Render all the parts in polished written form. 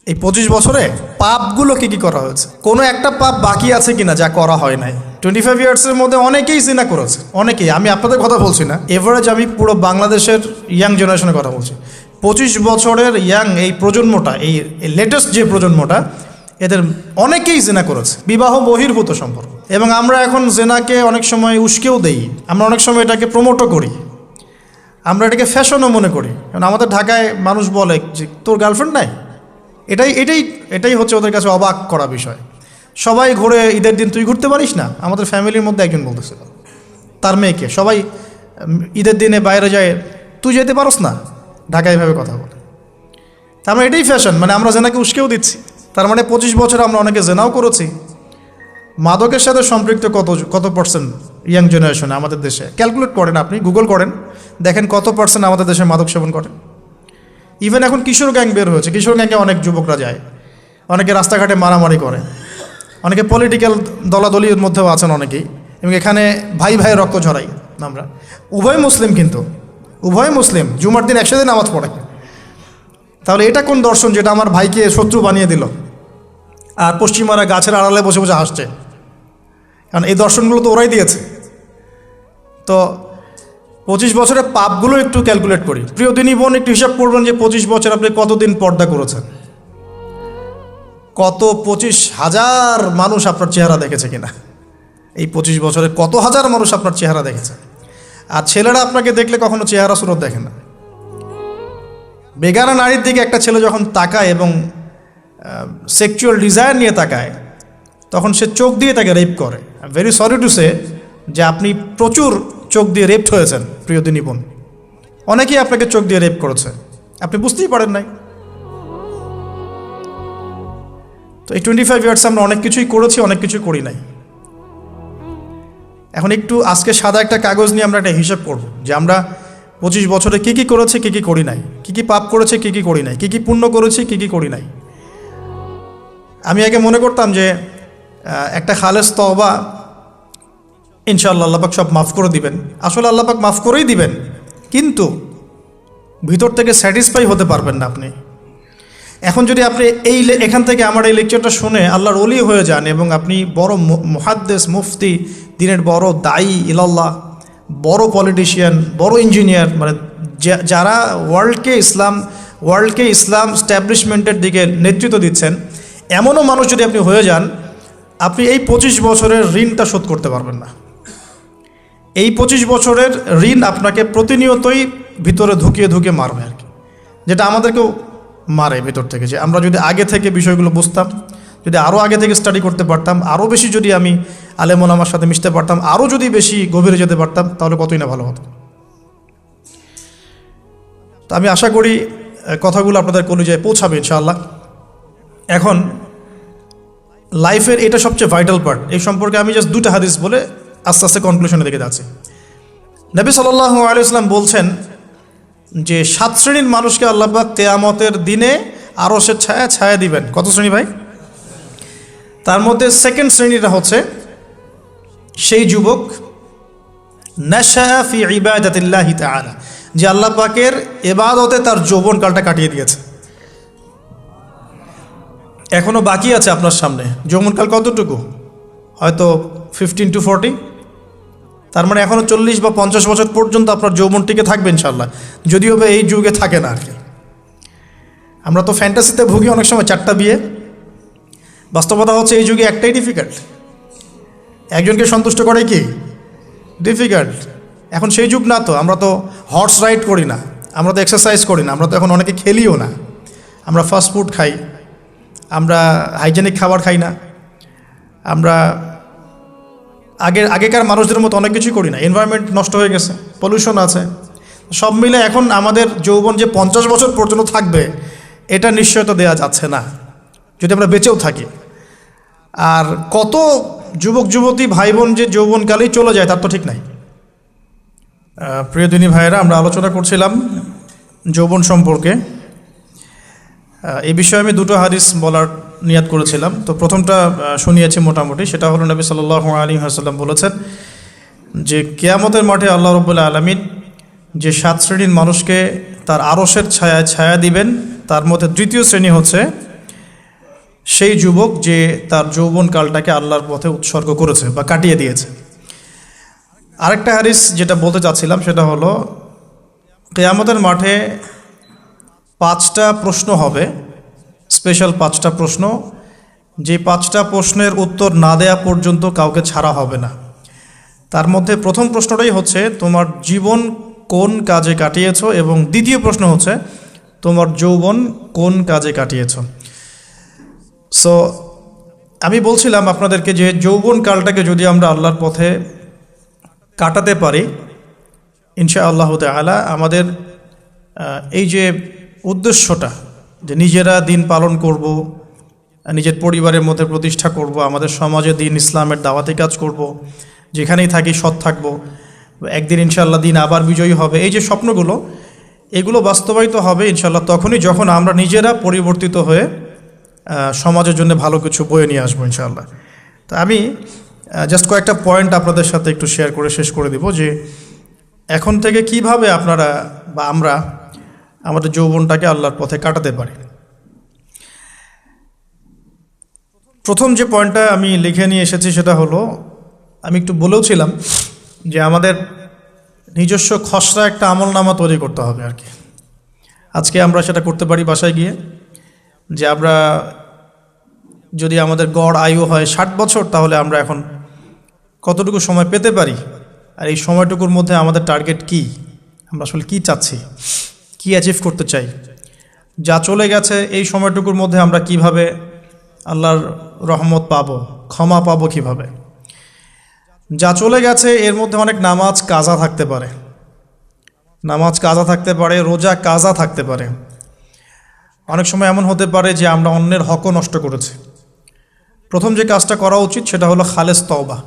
এই 25 বছরে পাপগুলো কি করা হয়েছে, কোনো একটা পাপ বাকি আছে কিনা যা করা হয় নাই। 25 ইয়ার্সের মধ্যে অনেকেই জিনা করেছে, অনেকেই। আমি আপনাদের কথা বলছি না, এভারেজ আমি পুরো বাংলাদেশের ইয়াং জেনারেশনের কথা বলছি। 25 বছরের ইয়াং এই প্রজন্মটা, এই লেটেস্ট যে প্রজন্মটা, এদের অনেকেই জেনা করেছে, বিবাহ বহির্ভূত সম্পর্ক। এবং আমরা এখন জেনাকে অনেক সময় উস্কেও দেই, আমরা অনেক সময় এটাকে প্রমোটও করি, আমরা এটাকে ফ্যাশনও মনে করি। কারণ আমাদের ঢাকায় মানুষ বলে যে তোর গার্লফ্রেন্ড নাই, এটাই হচ্ছে ওদের কাছে অবাক করা বিষয়। সবাই ঘুরে, ঈদের দিন তুই ঘুরতে পারিস না? আমাদের ফ্যামিলির মধ্যে একজন বলতেছিল তার মেয়েকে, সবাই ঈদের দিনে বাইরে যায়, তুই যেতে পারস না? ঢাকায় এভাবে কথা বলে। তার মানে এটাই ফ্যাশন, মানে আমরা জেনাকে উস্কেও দিচ্ছি। তার মানে 25 বছর আমরা অনেকে জেনাও করেছি। মাদকের সাথে সম্পৃক্ত কত পার্সেন্ট ইয়াং জেনারেশনে আমাদের দেশে? ক্যালকুলেট করেন, আপনি গুগল করেন, দেখেন কত পার্সেন্ট আমাদের দেশে মাদক সেবন করে। ইভেন এখন কিশোর গ্যাং বের হয়েছে, কিশোর গ্যাংয়ে অনেক যুবকরা যায়, অনেকে রাস্তাঘাটে মারামারি করে, অনেকে পলিটিক্যাল দলাদলির মধ্যেও আছেন অনেকেই। এবং এখানে ভাই ভাই রক্ত ঝরাই আমরা। উভয় মুসলিম, কিন্তু উভয় মুসলিম, জুমার দিন একসাথে নামাজ পড়ে। তাহলে এটা কোন দর্শন যেটা আমার ভাইকে শত্রু বানিয়ে দিল, আর পশ্চিমারা গাছের আড়ালে বসে বসে হাসছে? কারণ এই দর্শনগুলো তো ওরাই দিয়েছে। তো 25 বছরের পাপগুলো একটু ক্যালকুলেট করি। প্রিয় দিনী বোন, একটু হিসাব করবেন যে 25 বছর আপনি কতদিন পর্দা করেছেন, কত 25,000 মানুষ আপনার চেহারা দেখেছে কিনা, এই 25 বছরে কত হাজার মানুষ আপনার চেহারা দেখেছে। আর ছেলেরা আপনাকে দেখলে কখনো চেহারা সুরত দেখে না। বেগানা নারীর দিকে একটা ছেলে যখন তাকায় এবং সেক্সুয়াল ডিজায়ার নিয়ে তাকায়, তখন সে চোখ দিয়ে তাকে রেপ করে। ভেরি সরি টু সে যে আপনি প্রচুর চোখ দিয়ে রেপড হয়েছেন প্রিয় দিনী বোন। অনেকেই আপনাকে চোখ দিয়ে রেপ করেছে, আপনি বুঝতেই পারেন নাই। তো এই 25 ইয়ার্স আমরা অনেক কিছুই করেছি, অনেক কিছুই করি নাই। এখন একটু আজকে সাদা একটা কাগজ নিয়ে আমরা একটা হিসাব করব যে আমরা 25 বছরে কী করেছি, কী করি নাই, কী পাপ করেছি, কী করি নাই, কী পুণ্য করেছি, কী করি নাই। আমি আগে মনে করতাম যে একটা খালেস তওবা ইনশাআল্লাহ আল্লাহ পাক সব মাফ করে দিবেন। আসলে আল্লাহ পাক মাফ করেই দিবেন, কিন্তু ভিতর থেকে স্যাটিসফাই হতে পারবেন না আপনি। এখন যদি আপনি এখান থেকে আমার এই লেকচারটা শুনে আল্লাহর ওলি হয়ে যান এবং আপনি বড় মুহাদ্দিস, মুফতি, দিনের বড় দায়ী ইলাল্লাহ, বড় পলিটিশিয়ান, বড় ইঞ্জিনিয়ার, মানে যারা ওয়ার্ল্ডকে ইসলাম স্ট্যাবলিশমেন্টের দিকে নেতৃত্ব দিচ্ছেন, এমনও মানুষ যদি আপনি হয়ে যান, আপনি এই 25 বছরের ঋণটা শোধ করতে পারবেন না। এই 25 বছরের ঋণ আপনাকে প্রতিনিয়তই ভিতরে ধুকিয়ে মারবে আর কি, যেটা আমাদেরকেও মারে ভিতর থেকে। যে আমরা যদি আগে থেকে বিষয়গুলো বুঝতাম, যদি আরও আগে থেকে স্টাডি করতে পারতাম, আরও বেশি যদি আমি আলেম ওলামার সাথে মিশতে পারতাম, আরও যদি বেশি গভীরে যেতে পারতাম, তাহলে কতই না ভালো হতো। তো আমি আশা করি কথাগুলো আপনাদের কলিজায় পৌঁছাবে ইনশাআল্লাহ। এখন লাইফের এটা সবচেয়ে ভাইটাল পার্ট। এই সম্পর্কে আমি জাস্ট 2টা হাদিস বলে আস্তে আস্তে কনক্লুশনের দিকে যাচ্ছি। নবী সাল্লাল্লাহু আলাইহি ওয়াসাল্লাম বলছেন যে 7 শ্রেণীর মানুষকে আল্লাহ পাক কিয়ামতের দিনে আরশের ছায়া দিবেন। কত শ্রেণী ভাই? তার মধ্যে সেকেন্ড শ্রেণীটা হচ্ছে সেই যুবক নাশা ফি ইবাদাতিল্লাহি তাআলা, যে আল্লাহ পাকের ইবাদতে তার যৌবনকালটা কাটিয়ে দিয়েছে। এখনও বাকি আছে আপনার সামনে। যৌবনকাল কতটুকু? হয়তো 15 to 40। তার মানে এখনও 40 বা 50 বছর পর্যন্ত আপনার যৌবনটিকে থাকবে ইনশাআল্লাহ, যদিও বা এই যুগে থাকে না আর কি। আমরা তো ফ্যান্টাসিতে ভুগি অনেক সময়, 4টা বিয়ে। বাস্তবতা হচ্ছে এই যুগে একটাই ডিফিকাল্ট, একজনকে সন্তুষ্ট করে কি ডিফিকাল্ট। এখন সেই যুগ না তো, আমরা তো হর্স রাইড করি না, আমরা তো এক্সারসাইজ করি না, আমরা তো এখন অনেকে খেলিও না, আমরা ফাস্ট ফুড খাই, আমরা হাইজেনিক খাবার খাই না, আমরা আগেকার মানুষদের মতো অনেক কিছুই করি না। এনভায়রনমেন্ট নষ্ট হয়ে গেছে, পলিউশন আছে, সব মিলে এখন আমাদের যৌবন যে 50 বছর পর্যন্ত থাকবে, এটা নিশ্চয়তা দেওয়া যাচ্ছে না যদি আমরা বেঁচেও থাকি। আর কত যুবক যুবতী ভাই বোন যে যৌবনকালেই চলে যায় তার তো ঠিক নাই। প্রিয় দিনী ভাইয়েরা, আমরা আলোচনা করছিলাম যৌবন সম্পর্কে। এই বিষয়ে আমি 2টো হাদিস বলার নিয়াত করেছিলাম। তো প্রথমটা শুনিয়েছি মোটামুটি, সেটা হলো নবী সাল্লাল্লাহু আলাইহি ওয়াসাল্লাম বলেছেন যে কিয়ামতের মাঠে আল্লাহ রাব্বুল আলামিন যে 7 শ্রেণীর মানুষকে তার আরশের ছায়া দিবেন, তার মধ্যে দ্বিতীয় শ্রেণী হচ্ছে সেই যুবক যে তার যৌবনকালটাকে আল্লাহর পথে উৎসর্গ করেছে বা কাটিয়ে দিয়েছে। আরেকটা হাদিস যেটা বলতে চাচ্ছিলাম সেটা হলো, কিয়ামতের মাঠে 5টা প্রশ্ন হবে, স্পেশাল 5টা প্রশ্ন, যে 5টা প্রশ্নের উত্তর না দেয়া পর্যন্ত কাউকে ছাড়া হবে না। তার মধ্যে প্রথম প্রশ্নটাই হচ্ছে তোমার জীবন কোন কাজে কাটিয়েছো, এবং দ্বিতীয় প্রশ্ন হচ্ছে তোমার যৌবন কোন কাজে কাটিয়েছো। সো আমি বলছিলাম আপনাদেরকে যে যৌবনকালটাকে যদি আমরা আল্লাহর পথে কাটাতে পারি, ইনশাআল্লাহ তাআলা আমাদের এই যে উদ্দেশ্যটা, যে নিজেরা দিন পালন করব, নিজের পরিবারের মধ্যে প্রতিষ্ঠা করব, আমাদের সমাজে দিন ইসলামের দাওয়াতি কাজ করব, যেখানেই থাকি সৎ থাকব, একদিন ইনশাআল্লাহ দিন আবার বিজয়ী হবে, এই যে স্বপ্নগুলো, এগুলো বাস্তবায়িত হবে ইনশাআল্লাহ তখনই যখন আমরা নিজেরা পরিবর্তিত হয়ে সমাজের জন্য ভালো কিছু বয়ে নিয়ে আসবো ইনশাআল্লাহ। তো আমি জাস্ট কয়েকটা পয়েন্ট আপনাদের সাথে একটু শেয়ার করে শেষ করে দিব, যে এখন থেকে কিভাবে আপনারা বা আমরা আমাদের যৌবনটাকে আল্লাহর পথে কাটাতে পারি। প্রথম যে পয়েন্টটা আমি লিখে নিয়ে এসেছি সেটা হলো, আমি একটু বলেওছিলাম যে আমাদের নিজস্ব খসড়া একটা আমলনামা তৈরি করতে হবে আর কি। আজকে আমরা সেটা করতে পারি বাসায় গিয়ে, যে আমরা যদি আমাদের গড় আয়ু হয় 60 বছর, তাহলে আমরা এখন কতটুকু সময় পেতে পারি, আর এই সময়টুকুর মধ্যে আমাদের টার্গেট কি, আমরা আসলে কি চাচ্ছি, কি অ্যাচিভ করতে চাই, যা চলে গেছে এই সময়টুকুর মধ্যে আমরা কিভাবে আল্লাহর রহমত পাবো, ক্ষমা পাবো কিভাবে। যা চলে গেছে এর মধ্যে অনেক নামাজ কাজা থাকতে পারে, রোজা কাজা থাকতে পারে। অনেক সময় এমন হতে পারে যে আমরা অন্যের হকও নষ্ট করেছি। প্রথম যে কাজটা করা উচিত সেটা হলো খালেস তওবা।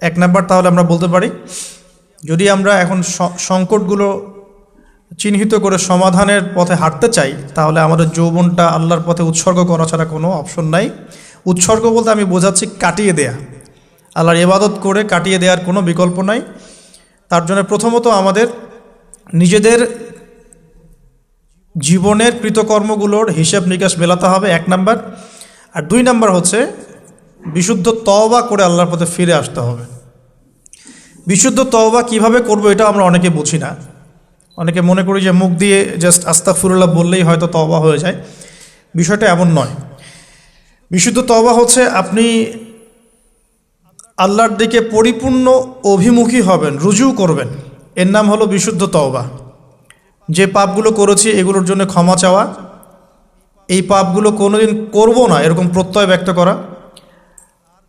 1 নাম্বার তাহলে আমরা বলতে পারি, যদি আমরা এখন সংকটগুলো চিহ্নিত করে সমাধানের পথে হাঁটতে চাই, তাহলে আমাদের যৌবনটা আল্লাহর পথে উৎসর্গ করা ছাড়া কোনো অপশন নাই। উৎসর্গ বলতে আমি বোঝাচ্ছি কাটিয়ে দেয়া, আল্লাহর ইবাদত করে কাটিয়ে দেওয়ার কোনো বিকল্প নাই। তার জন্য প্রথমত আমাদের নিজেদের জীবনের কৃতকর্মগুলোর হিসাব নিকাশ মেলাতে হবে, 1 নাম্বার। আর 2 নাম্বার হচ্ছে বিশুদ্ধ তওবা করে আল্লাহর পথে ফিরে আসতে হবে। বিশুদ্ধ তওবা কিভাবে করব এটা আমরা অনেকে বুঝি না। অনেকে মনে করি যে মুখ দিয়ে জাস্ট আস্তাগফিরুল্লাহ বললেই হয়তো তওবা হয়ে যায়। বিষয়টা এমন নয়। বিশুদ্ধ তওবা হচ্ছে আপনি আল্লাহর দিকে পরিপূর্ণ অভিমুখী হবেন, রুজু করবেন, এর নাম হলো বিশুদ্ধ তওবা। যে পাপগুলো করেছি এগুলোর জন্য ক্ষমা চাওয়া, এই পাপগুলো কোনোদিন করব না এরকম প্রত্যয় ব্যক্ত করা,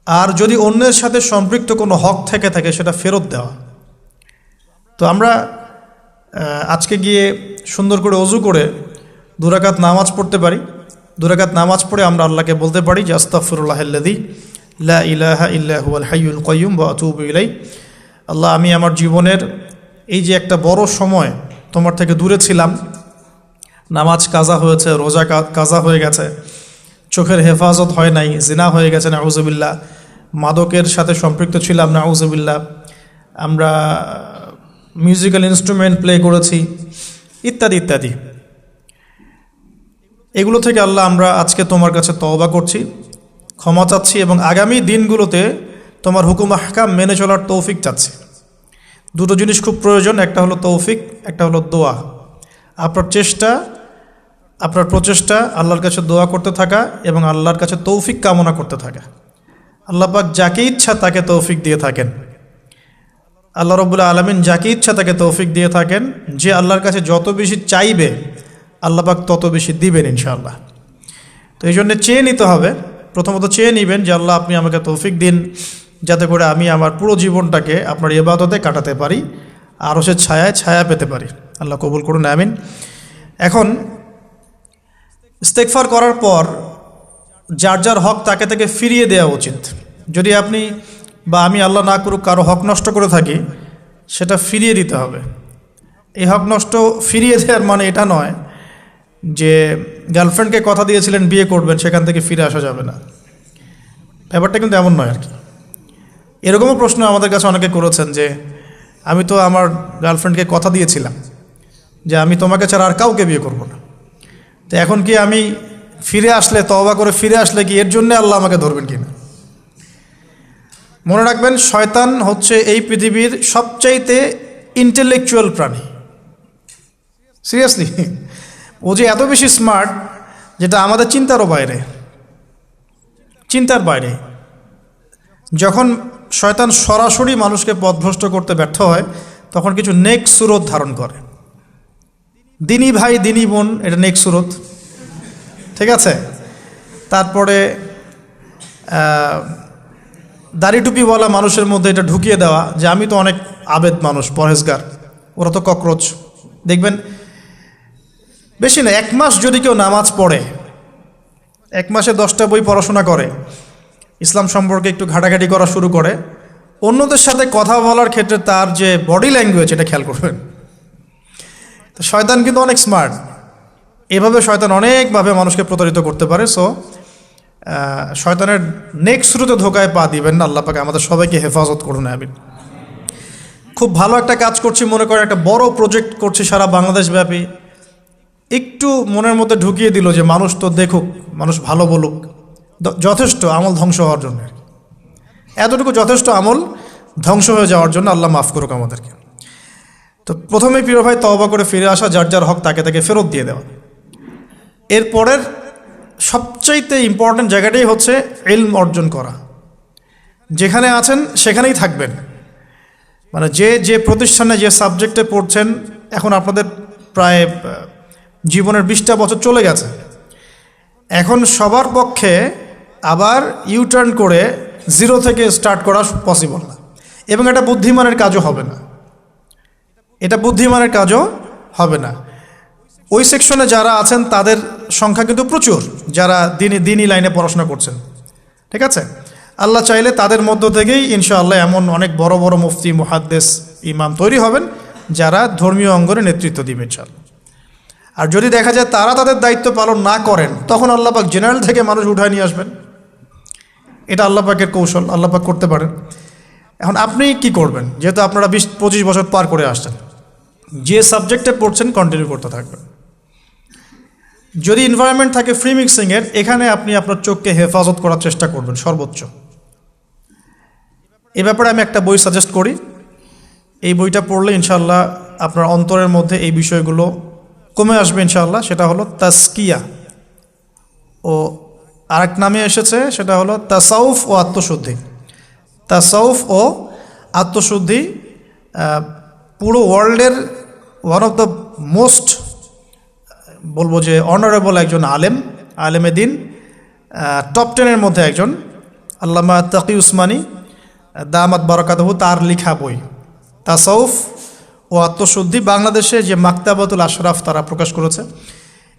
আর যদি অন্যের সাথে সম্পৃক্ত কোনো হক থেকে থাকে সেটা ফেরত দেওয়া। তো আমরা আজকে গিয়ে সুন্দর করে ওযু করে 2 রাকাত নামাজ পড়তে পারি। 2 রাকাত নামাজ পড়ে আমরা আল্লাহকে বলতে পারি যে আস্তাগফিরুল্লাহাল্লাযী লা ইলাহা ইল্লা হুয়াল হাইয়ুল কাইয়্যুম ওয়া আতুবু ইলাইহি। আল্লাহ, আমি আমার জীবনের এই যে একটা বড় সময় তোমার থেকে দূরে ছিলাম, নামাজ কাজা হয়েছে, রোজা কাজা হয়ে গেছে, চোখের হেফাজত হয় নাই, জিনা হয়ে গেছে নাউযুবিল্লাহ, মাদকের সাথে সম্পৃক্ত ছিলাম নাউযুবিল্লাহ, আমরা মিউজিক্যাল ইনস্ট্রুমেন্ট প্লে করেছি, ইত্যাদি ইত্যাদি। এগুলো থেকে আল্লাহ আমরা আজকে তোমার কাছে তওবা করছি, ক্ষমা চাচ্ছি, এবং আগামী দিনগুলোতে তোমার হুকুম আহকাম মেনে চলার তৌফিক চাচ্ছি। 2টো জিনিস খুব প্রয়োজন, একটা হলো তৌফিক, একটা হলো দোয়া। আপনার প্রচেষ্টা আল্লাহর কাছে দোয়া করতে থাকা এবং আল্লাহর কাছে তৌফিক কামনা করতে থাকা। আল্লাহ পাক যাকে ইচ্ছা তাকে তৌফিক দিয়ে থাকেন। আল্লাহ রাব্বুল আলামিন যাকে ইচ্ছা তাকে তৌফিক দিয়ে থাকেন। যে আল্লাহর কাছে যত বেশি চাইবে আল্লাহ পাক তত বেশি দিবেন ইনশাআল্লাহ। তো এই জন্য চেয়ে নিতে হবে, প্রথমত চেয়ে নেবেন যে আল্লাহ আপনি আমাকে তৌফিক দিন, যাতে করে আমি আমার পুরো জীবনটাকে আপনার ইবাদতে কাটাতে পারি, আরও সে ছায়া পেতে পারি। আল্লাহ কবুল করুন, আমিন। এখন ইস্তেগফার করার পর যার যার হক তাকে তাকে ফিরিয়ে দেওয়া উচিত। যদি আপনি বা আমি আল্লাহ না করুক কারো হক নষ্ট করে থাকি, সেটা ফিরিয়ে দিতে হবে। এই হক নষ্ট ফিরিয়ে দেওয়ার মানে এটা নয় যে গার্লফ্রেন্ডকে কথা দিয়েছিলেন বিয়ে করবেন, সেখান থেকে ফিরে আসা যাবে না। ব্যাপারটা কিন্তু এমন নয় আর কি। এরকমও প্রশ্ন আমাদের কাছে অনেকে করেছেন যে আমি তো আমার গার্লফ্রেন্ডকে কথা দিয়েছিলাম যে আমি তোমাকে ছাড়া আর কাউকে বিয়ে করব না, তো এখন কি আমি ফিরে আসলে, তওবা করে ফিরে আসলে কি এর জন্য আল্লাহ আমাকে ধরবেন কিনা? মনে রাখবেন, শয়তান হচ্ছে এই পৃথিবীর সবচাইতে ইন্টেলেকচুয়াল প্রাণী। সিরিয়াসলি, ও যে এত বেশি স্মার্ট যেটা আমাদের চিন্তারও বাইরে, চিন্তার বাইরে। যখন শয়তান সরাসরি মানুষকে পথভ্রষ্ট করতে ব্যর্থ হয়, তখন কিছু নেক সুরত ধারণ করে। দিনী ভাই দিনী বোন, এটা নেক সুরত, ঠিক আছে। তারপরে দাড়ি টুপিওয়ালা মানুষের মধ্যে এটা ঢুকিয়ে দেওয়া যে আমি তো অনেক আবেদ মানুষ, পরহেজগার, ওরা তো ককরোচ। দেখবেন বেশি না, 1 মাস যদি কেউ নামাজ পড়ে, 1 মাসে 10টা বই পড়াশোনা করে, ইসলাম সম্পর্কে একটু ঘাটাঘাটি করা শুরু করে, অন্যদের সাথে কথা বলার ক্ষেত্রে তার যে বডি ল্যাঙ্গুয়েজ, এটা খেয়াল করবেন। তো শয়তান কিন্তু অনেক স্মার্ট, এভাবে শয়তান অনেকভাবে মানুষকে প্রতারিত করতে পারে। সো শয়তানের নেক্সট শুরুতে ধোকায় পা দিবেন না। আল্লাহ পাক আমাদের সবাইকে হেফাজত করুন, আমিন। খুব ভালো একটা কাজ করছি মনে করেন, একটা বড় প্রজেক্ট করছি সারা বাংলাদেশ ব্যাপী, একটু মনের মধ্যে ঢুকিয়ে দিল যে মানুষ তো দেখুক, মানুষ ভালো বলুক, যথেষ্ট আমল ধ্বংস হওয়ার জন্য। এতটুকু যথেষ্ট আমল ধ্বংস হয়ে যাওয়ার জন্য। আল্লাহ মাফ করুক আমাদেরকে। তো প্রথমে প্রিয় ভাই, তওবা করে ফিরে আসা, যার যার হক তাকে তাকে ফেরত দিয়ে দেওয়া। এরপরের সবচাইতে ইম্পর্ট্যান্ট জায়গাটাই হচ্ছে ইলম অর্জন করা। যেখানে আছেন সেখানেই থাকবেন, মানে যে যে প্রতিষ্ঠানে যে সাবজেক্টে পড়ছেন, এখন আপনাদের প্রায় জীবনের 20টা বছর চলে গেছে। এখন সবার পক্ষে আবার ইউটার্ন করে জিরো থেকে স্টার্ট করা পসিবল না, এবং এটা বুদ্ধিমানের কাজও হবে না, এটা বুদ্ধিমানের কাজও হবে না। ওই সেকশনে যারা আছেন তাদের সংখ্যা কিন্তু প্রচুর, যারা দিনী লাইনে পড়াশোনা করছেন, ঠিক আছে। আল্লাহ চাইলে তাদের মধ্য থেকেই ইনশাআল্লাহ এমন অনেক বড় বড় মুফতি, মুহাদ্দিস, ইমাম তৈরি হবেন, যারা ধর্মীয় অঙ্গনে নেতৃত্ব দিবে ইনশাআল্লাহ। আর যদি দেখা যায় তারা তাদের দায়িত্ব পালন না করেন, তখন আল্লাহ পাক জেনারেল থেকে মানুষ উঠায় নিয়ে আসবেন। এটা আল্লাহ পাকের কৌশল, আল্লাহ পাক করতে পারেন। এখন আপনি কি করবেন? যেহেতু আপনারা 20-25 বছর পার করে আসছেন, যে সাবজেক্টে পড়ছেন কন্টিনিউ করতে থাকবেন। যদি এনভায়রনমেন্ট থাকে ফ্রি মিক্সিংয়ের, এখানে আপনি আপনার চোখকে হেফাজত করার চেষ্টা করবেন সর্বোচ্চ। এ ব্যাপারে আমি একটা বই সাজেস্ট করি, এই বইটা পড়লে ইনশাআল্লাহ আপনার অন্তরের মধ্যে এই বিষয়গুলো কমে আসবে ইনশাআল্লাহ। সেটা হলো তাসকিয়া, ও আরেক নামে এসেছে, সেটা হলো তাসাউফ ও আত্মশুদ্ধি। তাসাউফ ও আত্মশুদ্ধি পুরো ওয়ার্ল্ডের ওয়ান অফ দ্য মোস্ট, বলবো যে অনারেবল একজন আলেমে দিন, টপ 10-এর মধ্যে একজন, আল্লামা তাকি উসমানী দামাত বারাকাতুহু, তার লেখা বই তাসাউফ ও আত্মশুদ্ধি। বাংলাদেশে যে মাকতাবাতুল আশরাফ তারা প্রকাশ করেছে।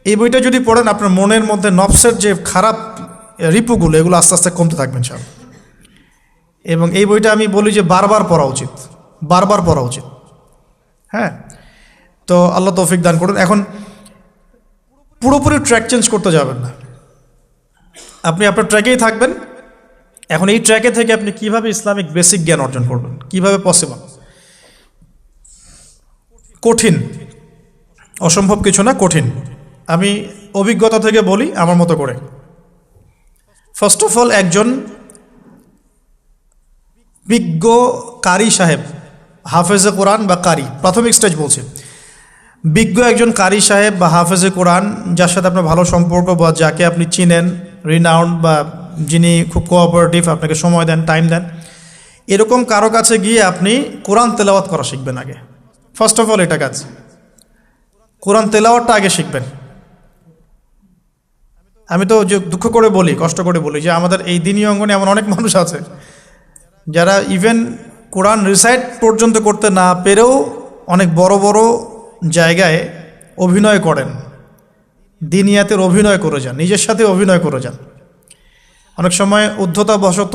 এই বইটা যদি পড়েন, আপনার মনের মধ্যে নফসের যে খারাপ রিপুগুলো, এগুলো আস্তে আস্তে কমতে থাকবেন সব। এবং এই বইটা আমি বলি যে বারবার পড়া উচিত, বারবার পড়া উচিত। হ্যাঁ, তো আল্লাহ তৌফিক দান করুন। এখন পুরোপুরি ট্র্যাক চেঞ্জ করতে যাবেন না, আপনি আপনার ট্র্যাকেই থাকবেন। এখন এই ট্র্যাকে থেকে আপনি কিভাবে ইসলামিক বেসিক জ্ঞান অর্জন করবেন, কিভাবে পসিবল? কঠিন, অসম্ভব কিছু না, কঠিন। আমি অভিজ্ঞতা থেকে বলি আমার মতো করে। ফার্স্ট অফ অল, একজন বিজ্ঞ কারি সাহেব, হাফেজে কোরআন বা কারি, প্রাথমিক স্টেজ বলছি, বিজ্ঞ একজন কারি সাহেব বা হাফেজে কোরআন, যার সাথে আপনার ভালো সম্পর্ক বা যাকে আপনি চিনেন, রিনাউন্ড, বা যিনি খুব কোঅপারেটিভ, আপনাকে সময় দেন, টাইম দেন, এরকম কারো কাছে গিয়ে আপনি কোরআন তেলাওয়াত করা শিখবেন আগে। ফার্স্ট অফ অল এটা কাজ, কোরআন তেলাওয়াতটা আগে শিখবেন। আমি তো যে দুঃখ করে বলি, কষ্ট করে বলি, যে আমাদের এই দিনী অঙ্গনে এমন অনেক মানুষ আছে যারা ইভেন কোরআন রিসাইট পর্যন্ত করতে না পেরেও অনেক বড় বড় জায়গায় অভিনয় করেন, দিনিয়াতের অভিনয় করে যান, নিজের সাথে অভিনয় করে যান। অনেক সময় উদ্ধতাবশত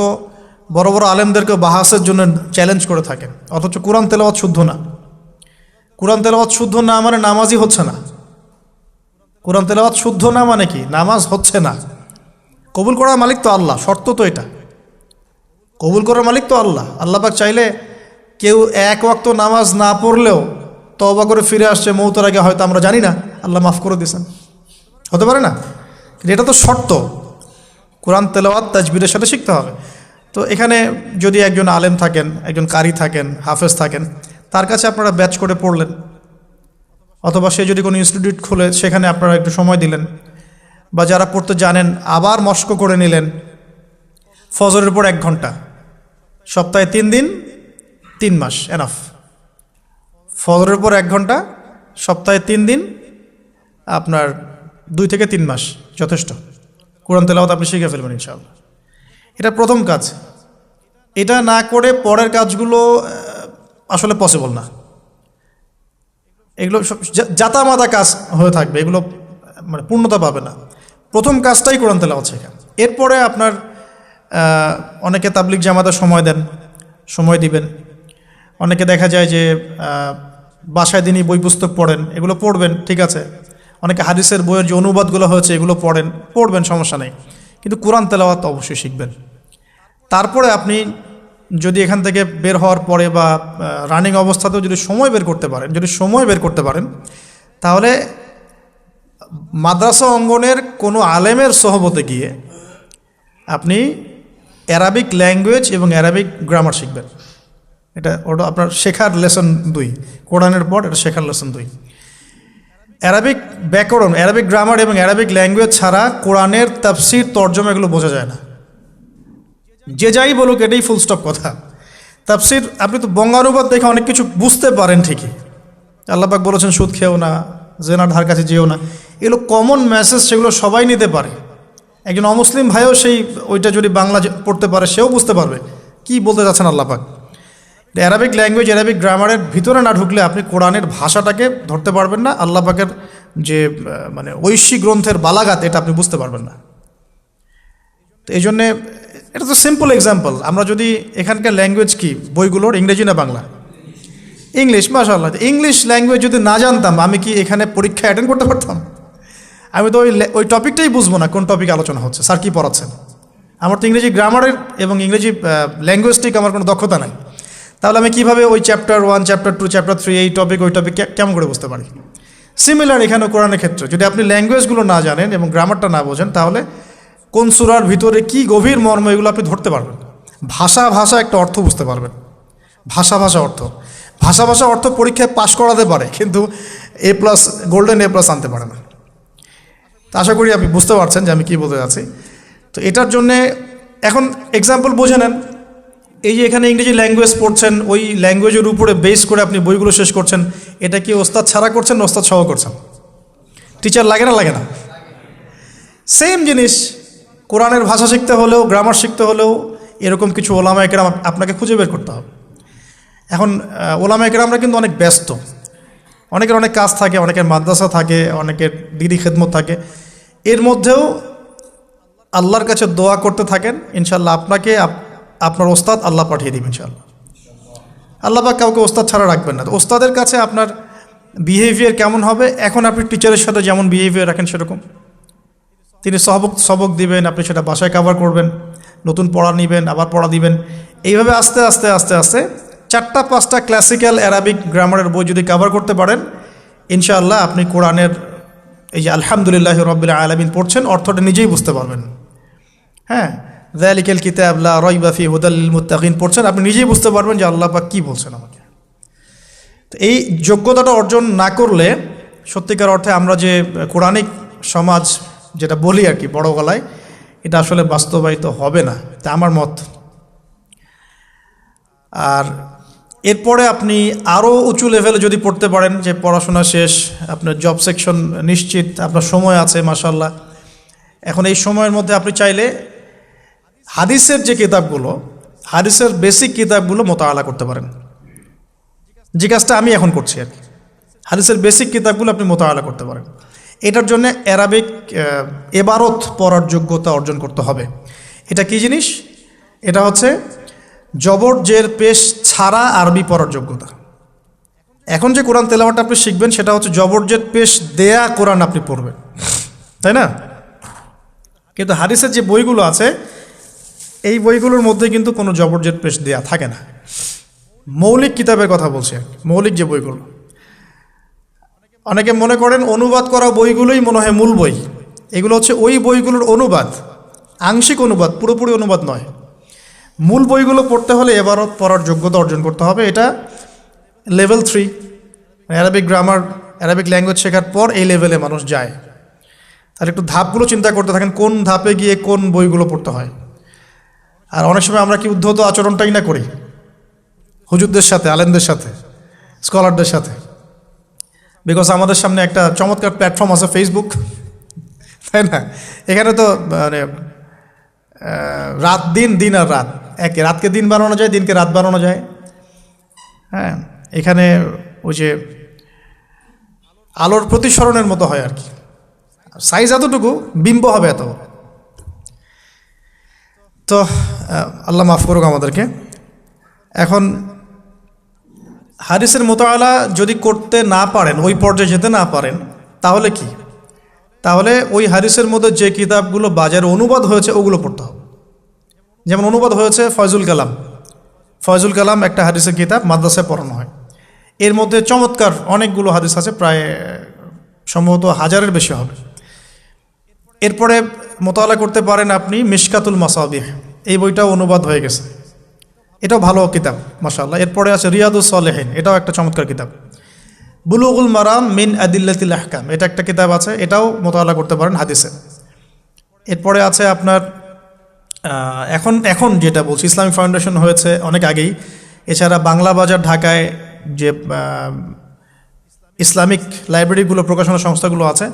বড় বড় আলেমদেরকে বাহাসের জন্য চ্যালেঞ্জ করে থাকেন, অথচ কোরআন তেলাওয়াত শুদ্ধ না। কোরআন তেলাওয়াত শুদ্ধ না মানে নামাজই হচ্ছে না। কোরআন তেলাওয়াত শুদ্ধ না মানে কি? নামাজ হচ্ছে না। কবুল করার মালিক তো আল্লাহ, শর্ত তো এটা। কবুল করার মালিক তো আল্লাহ। আল্লাহ পাক চাইলে কেউ এক ওয়াক্ত নামাজ না পড়লেও তওবা করে ফিরে আসছে মৌতের আগে, হয়তো আমরা জানি না, আল্লাহ মাফ করে দিয়েছেন, হতে পারে না? এটা তো শর্ত, কোরআন তেলাওয়াত তাজবিরের সাথে শিখতে হবে। তো এখানে যদি একজন আলেম থাকেন, একজন কারি থাকেন, হাফেজ থাকেন, তার কাছে আপনারা ব্যাচ করে পড়লেন, অথবা সে যদি কোনো ইনস্টিটিউট খুলে সেখানে আপনারা একটু সময় দিলেন, বা যারা পড়তে জানেন আবার মস্ক করে নিলেন। ফজরের পর 1 ঘন্টা, সপ্তাহে 3 দিন, 3 মাস এনাফ। ফজরের পর 1 ঘন্টা, সপ্তাহে 3 দিন, আপনার 2 থেকে 3 মাস যথেষ্ট। কোরআন তেলাওয়াত আপনি শিখে ফেলবেন ইনশাআল্লাহ। এটা প্রথম কাজ। এটা না করে পরের কাজগুলো আসলে পসিবল না। এগুলো সব জাতামাতা কাজ হয়ে থাকবে, এগুলো মানে পূর্ণতা পাবে না। প্রথম কাজটাই কোরআন তেলাওয়াত শেখা। এরপরে আপনার অনেকে তাবলিগ জামাতে সময় দেন, সময় দিবেন। অনেকে দেখা যায় যে বাসায় দিনই বই পুস্তক পড়েন, এগুলো পড়বেন, ঠিক আছে। অনেকে হাদিসের বইয়ের যে অনুবাদগুলো হয়েছে এগুলো পড়বেন, সমস্যা নেই। কিন্তু কোরআন তেলাওয়াত অবশ্যই শিখবেন। তারপরে আপনি যদি এখান থেকে বের হওয়ার পরে বা রানিং অবস্থাতেও যদি সময় বের করতে পারেন, তাহলে মাদ্রাসা অঙ্গনের কোনো আলেমের সহবতে গিয়ে আপনি অ্যারাবিক ল্যাঙ্গুয়েজ এবং অ্যারাবিক গ্রামার শিখবেন। ওটা আপনার শেখার লেসন 2, কোরআনের পর এটা শেখার লেসন 2। অ্যারাবিক ব্যাকরণ, অ্যারাবিক গ্রামার এবং অ্যারাবিক ল্যাঙ্গুয়েজ ছাড়া কোরআনের তাফসির তর্জমা এগুলো বোঝা যায় না। যে যাই বলুক, এটাই ফুল স্টপ কথা। তাফসির আপনি তো বঙ্গানুবাদ দেখে অনেক কিছু বুঝতে পারেন ঠিকই। আল্লাহ পাক বলেছেন সুদ খেও না, জেনার ধার কাছে যেও না, এগুলো কমন মেসেজ, সেগুলো সবাই নিতে পারে। একজন অমুসলিম ভাইও ওইটা যদি বাংলা পড়তে পারে, সেও বুঝতে পারবে কি বলতে যাচ্ছেন আল্লাহ পাক। অ্যারাবিক ল্যাঙ্গুয়েজ, অ্যারাবিক গ্রামারের ভিতরে না ঢুকলে আপনি কোরআনের ভাষাটাকে ধরতে পারবেন না। আল্লাহ পাকের যে মানে ঐশী গ্রন্থের বালাগাত, এটা আপনি বুঝতে পারবেন না। তো এই জন্যে এটা তো সিম্পল এক্সাম্পল। আমরা যদি এখানকার ল্যাঙ্গুয়েজ কি বইগুলোর, ইংরেজি না বাংলা? ইংলিশ। মাশাআল্লাহ, ইংলিশ ল্যাঙ্গুয়েজ যদি না জানতাম, আমি কি এখানে পরীক্ষা অ্যাটেন্ড করতে পারতাম? আমি তো ওই টপিকটাই বুঝবো না, কোন টপিক আলোচনা হচ্ছে, স্যার কী পড়াচ্ছেন। আমার তো ইংরেজি গ্রামারের এবং ইংরেজি ল্যাঙ্গুয়েজটিক আমার কোনো দক্ষতা নাই। তাহলে আমি কীভাবে ওই চ্যাপ্টার 1, চ্যাপ্টার 2, চ্যাপ্টার 3, এই টপিক ওই টপিক কেমন করে বুঝতে পারি? সিমিলার এখানে কোরআনের ক্ষেত্রে যদি আপনি ল্যাঙ্গুয়েজগুলো না জানেন এবং গ্রামারটা না বোঝেন, তাহলে কোন সূরার ভিতরে কি গভীর মর্ম, এগুলো আপনি ধরতে পারবেন। ভাষা একটা অর্থ বুঝতে পারবেন। ভাষা অর্থ পরীক্ষায় পাশ করাতে পারে, কিন্তু A+, গোল্ডেন A+ আনতে পারে না। তো আশা করি আপনি বুঝতে পারছেন যে আমি কী বলতে যাচ্ছি। তো এটার জন্যে এখন এক্সাম্পল বুঝে নেন। এই যে এখানে ইংরেজি ল্যাঙ্গুয়েজ পড়ছেন, ওই ল্যাঙ্গুয়েজের উপরে বেস করে আপনি বইগুলো শেষ করছেন, এটা কি ওস্তাদ ছাড়া করছেন না ওস্তাদ সহ করছেন? টিচার লাগে না? সেম জিনিস কোরআনের ভাষা শিখতে হলেও, গ্রামার শিখতে হলেও এরকম কিছু ওলামায়ে কেরাম আপনাকে খুঁজে বের করতে হবে। এখন ওলামায়ে কেরামরা কিন্তু অনেক ব্যস্ত, অনেকের অনেক কাজ থাকে, অনেকের মাদ্রাসা থাকে, অনেকের দিদি খেদমত থাকে। এর মধ্যেও আল্লাহর কাছে দোয়া করতে থাকেন, ইনশাল্লাহ আপনাকে আপনার ওস্তাদ আল্লাহ পাঠিয়ে দিবেন ইনশাল্লাহ। আল্লাহ পাক কাউকে ওস্তাদ ছাড়া রাখবেন না। তো ওস্তাদের কাছে আপনার বিহেভিয়ার কেমন হবে? এখন আপনি টিচারের সাথে যেমন বিহেভিয়ার রাখেন সেরকম তিনি সবক দিবেন, আপনি সেটা বাসায় কভার করবেন, নতুন পড়া নেবেন, আবার পড়া দিবেন। এইভাবে আস্তে আস্তে 4-5টা ক্লাসিক্যাল অ্যারাবিক গ্রামারের বই যদি কভার করতে পারেন, ইনশাআল্লাহ আপনি কোরআনের এই যে আলহামদুলিল্লাহি রাব্বিল আলামিন পড়ছেন, অর্থটা নিজেই বুঝতে পারবেন। হ্যাঁ, যালিকাল কিতাব লা রাইবা ফিহি হুদাল লিল মুত্তাকিন পড়ছেন, আপনি নিজেই বুঝতে পারবেন যে আল্লাহ পাক কী বলছেন আমাকে। তো এই যোগ্যতাটা অর্জন না করলে সত্যিকার অর্থে আমরা যে কোরআনিক সমাজ যেটা বলি আর কি বড় গলায়, এটা আসলে বাস্তবায়িত হবে না, তা আমার মত। আর এরপরে আপনি আরও উঁচু লেভেলে যদি পড়তে পারেন, যে পড়াশোনা শেষ, আপনার জব সেকশন নিশ্চিত, আপনার সময় আছে মাশাআল্লাহ, এখন এই সময়ের মধ্যে আপনি চাইলে হাদিসের যে কিতাবগুলো, হাদিসের বেসিক কিতাবগুলো মোতাআলা করতে পারেন। যে কাজটা আমি এখন করছি আর কি, হাদিসের বেসিক কিতাবগুলো আপনি মোতাআলা করতে পারেন। এটার জন্য অ্যারাবিক এবারত পড়ার যোগ্যতা অর্জন করতে হবে। এটা কি জিনিস? এটা হচ্ছে জবর জের পেশ ছাড়া আরবি পড়ার যোগ্যতা। এখন যে কোরআন তেলাওয়াতটা আপনি শিখবেন, সেটা হচ্ছে জবর জের পেশ দেয়া কোরআন আপনি পড়বেন, তাই না? কিন্তু হাদিসের যে বইগুলো আছে, এই বইগুলোর মধ্যে কিন্তু কোনো জবর জের পেশ দেয়া থাকে না। মৌলিক কিতাবের কথা বলছি, মৌলিক যে বইগুলো। অনেকে মনে করেন অনুবাদ করা বইগুলোই মনে হয় মূল বই, এগুলো হচ্ছে ওই বইগুলোর অনুবাদ, আংশিক অনুবাদ, পুরোপুরি অনুবাদ নয়। মূল বইগুলো পড়তে হলে এবারত পড়ার যোগ্যতা অর্জন করতে হবে। এটা level 3, Arabic grammar, Arabic language শেখার পর এই লেভেলে মানুষ যায়। আর একটু ধাপগুলো চিন্তা করতে থাকেন, কোন ধাপে গিয়ে কোন বইগুলো পড়তে হয়। আর অনেক সময় আমরা কি উদ্ধত আচরণটাই না করি হুজুরদের সাথে, আলেমদের সাথে, স্কলারদের সাথে। বিকজ আমাদের সামনে একটা চমৎকার প্ল্যাটফর্ম আছে ফেসবুক, তাই না? এখানে তো মানে রাত দিন, দিন আর রাত একে, রাতকে দিন বানানো যায়, দিনকে রাত বানানো যায়। হ্যাঁ, এখানে ওই যে আলোর প্রতিসরণের মতো হয় আর কি, সাইজ এতটুকু, বিম্ব হবে এত। তো আল্লাহ মাফ করুক আমাদেরকে। এখন হাদিসের মোতালা যদি করতে না পারেন, ওই পর্যায়ে যেতে না পারেন, তাহলে কি? তাহলে ওই হাদিসের মধ্যে যে কিতাবগুলো বাজারে অনুবাদ হয়েছে ওগুলো পড়তে হবে। যেমন অনুবাদ হয়েছে ফয়জুল কালাম। ফয়জুল কালাম একটা হাদিসের কিতাব, মাদ্রাসায় পড়ানো হয়। এর মধ্যে চমৎকার অনেকগুলো হাদিস আছে, প্রায় সম্ভবত 1000-এর বেশি হবে। এরপরে মোতালা করতে পারেন আপনি মিশকাতুল মাসাবিহ, এই বইটাও অনুবাদ হয়ে গেছে, এটাও ভালো কিতাব মাশাআল্লাহ। এরপরে আছে রিয়াদুস সালেহিন, এটাও একটা চমৎকার কিতাব। বুলুগুল মারাম মিন আদিল্লাতিল আহকাম, এটা একটা কিতাব আছে, এটাও মোতালা করতে পারেন হাদিসে। এরপরে আছে আপনার এখন যেটা বলছি, ইসলামিক ফাউন্ডেশন হয়েছে অনেক আগেই। এছাড়া বাংলা বাজার ঢাকায় যে ইসলামিক লাইব্রেরিগুলো, প্রকাশনা সংস্থাগুলো আছে,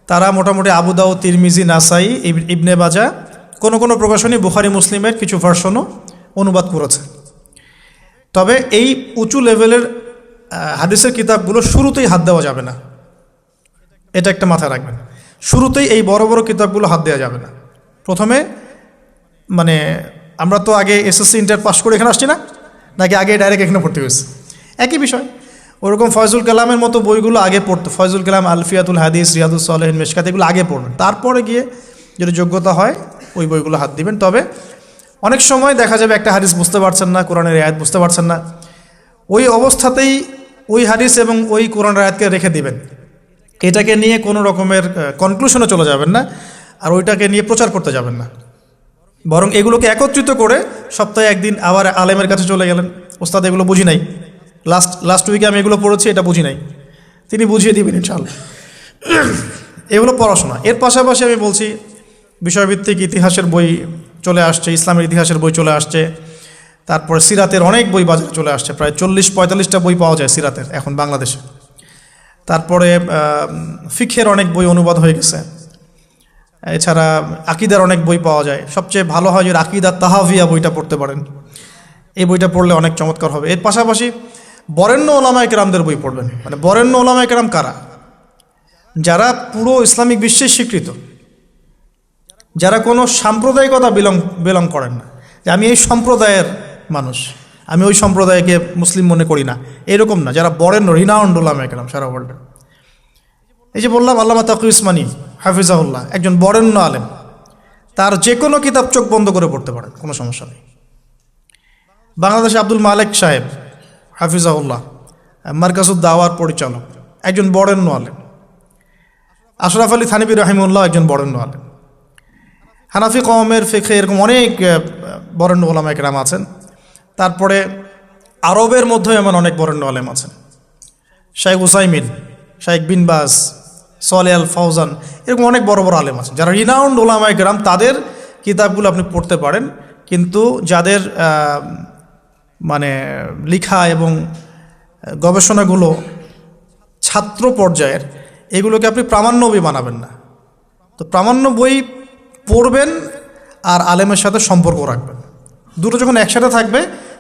তারা মোটামুটি আবু দাউদ, তিরমিজি, নাসাই, ইবনে বাজা, কোনো প্রকাশনী বুখারী মুসলিমের কিছু ভার্সনও অনুবাদ করেছে। তবে এই উঁচু লেভেলের হাদিসের কিতাবগুলো শুরুতেই হাত দেওয়া যাবে না, এটা একটা মাথায় রাখবেন। শুরুতেই এই বড় বড় কিতাবগুলো হাত দেওয়া যাবে না। প্রথমে মানে আমরা তো আগে এসএসসি ইন্টার পাস করে এখানে আসছি না, নাকি আগে ডাইরেক্ট এখানে ভর্তি হয়েছে? একই বিষয়। ওরকম ফয়জুল কালামের মতো বইগুলো আগে পড়তো, ফয়জুল কালাম, আলফিয়াতুল হাদিস, রিয়াদুস সালেহিন, মিশকাত, এগুলো আগে পড়বেন। তারপরে গিয়ে যদি যোগ্যতা হয় ওই বইগুলো হাত দিবেন। তবে অনেক সময় দেখা যাবে একটা হাদিস বুঝতে পারছেন না, কোরআনের আয়াত বুঝতে পারছেন না, ওই অবস্থাতেই ওই হাদিস এবং ওই কোরআনের আয়াতকে রেখে দিবেন। এটাকে নিয়ে কোনো রকমের কনক্লুশনে চলে যাবেন না, আর ওইটাকে নিয়ে প্রচার করতে যাবেন না। বরং এগুলোকে একত্রিত করে সপ্তাহে একদিন আবার আলেমের কাছে চলে গেলেন, ওস্তাদ এগুলো বুঝি নাই, লাস্ট উইকে আমি এগুলো পড়েছি, এটা বুঝি নাই, তিনি বুঝিয়ে দিবেন ইনশাআল্লাহ। এগুলো পড়াশোনা। এর পাশাপাশি আমি বলছি বিষয়ভিত্তিক ইতিহাসের বই চলে আসছে, ইসলামের ইতিহাসের বই চলে আসছে। তারপরে সিরাতের অনেক বই বাজারে চলে আসছে, প্রায় 40-45টা বই পাওয়া যায় সিরাতের এখন বাংলাদেশে। তারপরে ফিকহের অনেক বই অনুবাদ হয়ে গেছে। এছাড়া আকিদার অনেক বই পাওয়া যায়। সবচেয়ে ভালো হয় যে আকিদা তাহাভিয়া বইটা পড়তে পারেন, এই বইটা পড়লে অনেক চমৎকার হবে। এর পাশাপাশি বরেণ্য ওলামায়ে কেরামদের বই পড়বেন। মানে বরেণ্য ওলামায়ে কেরাম কারা? যারা পুরো ইসলামিক বিশ্বে স্বীকৃত, যারা কোনো সাম্প্রদায়িকতা বিলং করেন না, যে আমি এই সম্প্রদায়ের মানুষ, আমি ওই সম্প্রদায়কে মুসলিম মনে করি না, এরকম না। যারা বরেণ্য, রিনাউন্ড ওলামায়ে কেরাম সারা ওয়ার্ল্ডে। এই যে বললাম আল্লামা তাকি উসমানী হাফিজাহুল্লাহ, একজন বরেণ্য আলেম, তার যে কোনো কিতাব চোখ বন্ধ করে পড়তে পারেন, কোনো সমস্যা নেই। বাংলাদেশে আব্দুল মালেক সাহেব হাফিজাহুল্লাহ, মারকাজুদ দাওয়ার পরিচালক, একজন বরেণ্য আলেম। আশরাফ আলী থানভী রহিমউল্লাহ একজন বরেণ্য আলেম। হানাফি কওমের ফিকহে এরকম অনেক বরেণ্য ওলামায়ে কেরাম আছেন। তারপরে আরবের মধ্যে এমন অনেক বরেণ্য আলেম আছেন, শাইখ উসাইমিন, শাইখ বিন বাজ, সালেহ আল ফাওজান, এরকম অনেক বড় বড় আলেম আছেন যারা রিনাউন্ড ওলামায়ে কেরাম। তাদের কিতাবগুলো আপনি পড়তে পারেন, কিন্তু যাদের মানে লেখা এবং গবেষণাগুলো ছাত্র পর্যায়ের, এগুলোকে আপনি প্রামাণ্য বই বানাবেন না। তো প্রামাণ্য বই পড়বেন আর আলেমের সাথে সম্পর্ক রাখবেন। দুটো যখন একসাথে থাকবে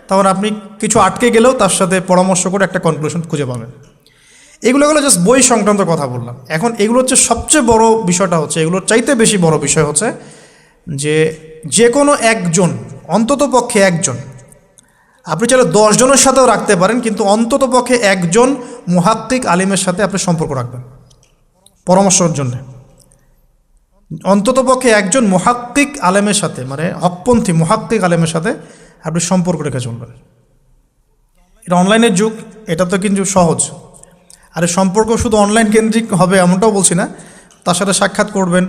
তখন আপনি কিছু আটকে গেলেও তার সাথে পরামর্শ করে একটা কনক্লুশন খুঁজে পাবেন। এগুলো জাস্ট বই সংক্রান্ত কথা বললাম। এখন এগুলো হচ্ছে সবচেয়ে বড় বিষয়টা হচ্ছে, এগুলোর চাইতে বেশি বড় বিষয় হচ্ছে যে কোনো একজন, অন্তত পক্ষে একজন, আপনি চাইলে 10 জনের সাথেও রাখতে পারেন, কিন্তু অন্তত পক্ষে একজন মুহাক্কিক আলিমের সাথে আপনি সম্পর্ক রাখবেন পরামর্শের জন্য। অন্তত পক্ষে একজন মুহাক্কিক আলেমের সাথে, মানে হকপন্থী মুহাক্কিক আলেমের সাথে আপনি সম্পর্ক রেখে চলবেন। এটা অনলাইনের যুগ, এটা তো কিন্তু সহজ। আর সম্পর্ক শুধু অনলাইন কেন্দ্রিক হবে এমনটাও বলছি না, তার সাথে সাক্ষাৎ করবেন,